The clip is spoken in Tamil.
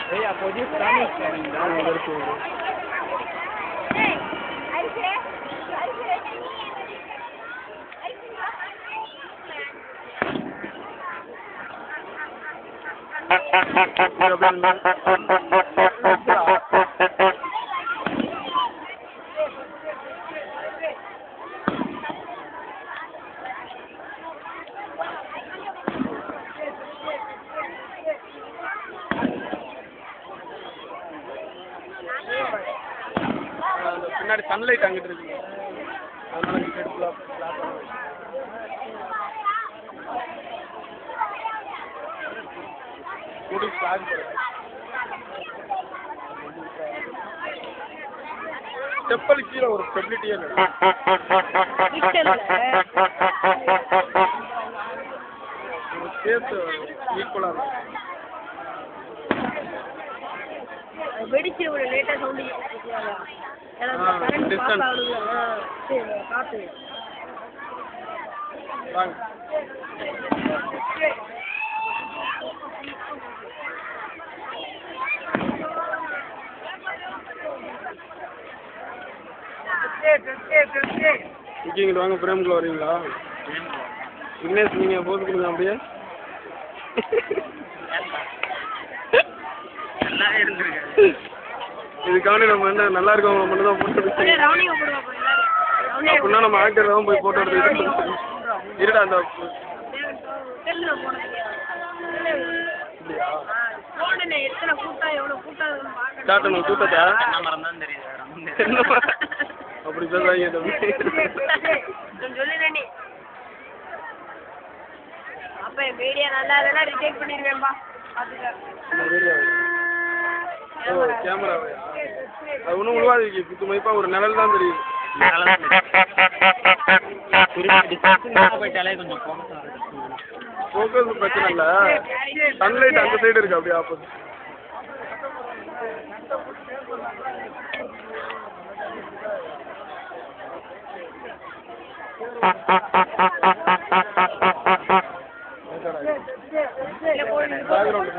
Hey, apologies, Spanish coming down over to you. பின்னாடி சன்லைட் அங்கிட்டு இருக்கு அதனால இந்த சைடு ஃபுல்லா பிளாக் கூடி ஸ்டார்ட் ஸ்டெப்பல் கீழே ஒரு ஸ்டெபிலிட்டியே இல்லை ஒரு ஸ்பேஸ் ஈக்குவலா இருக்கு வெடிச்சு ஒரு லேட்டா சவுண்ட் காத்து இங்கிட்டு வாங்க பிரேம்குள்ள வரீங்களா விக்னேஷ் நீங்க போட்டு கொடுங்க அப்படியே இதுக்காண்டி நம்ம என்ன நல்லா இருக்கவங்க மட்டும் தான் போட்டோ அப்படின்னா நம்ம ஆக்டர் தான் போய் போட்டோ எடுத்து இருடா அந்த காட்டணும் கூட்டத்தை அப்படி பேசுவாங்க அப்ப வீடியோ நல்லா அதெல்லாம் ரிஜெக்ட் பண்ணிடுவேன்பா கேமராவையா அது ஒன்றும் உருவாது புத்து மதிப்பா ஒரு நிழல் தான் தெரியுது ஃபோக்கஸ் பிரச்சனை இல்லை சன்லைட் அந்த சைடு இருக்கு அப்படியே ஆப்போசிட் பேக்ரவுண்ட்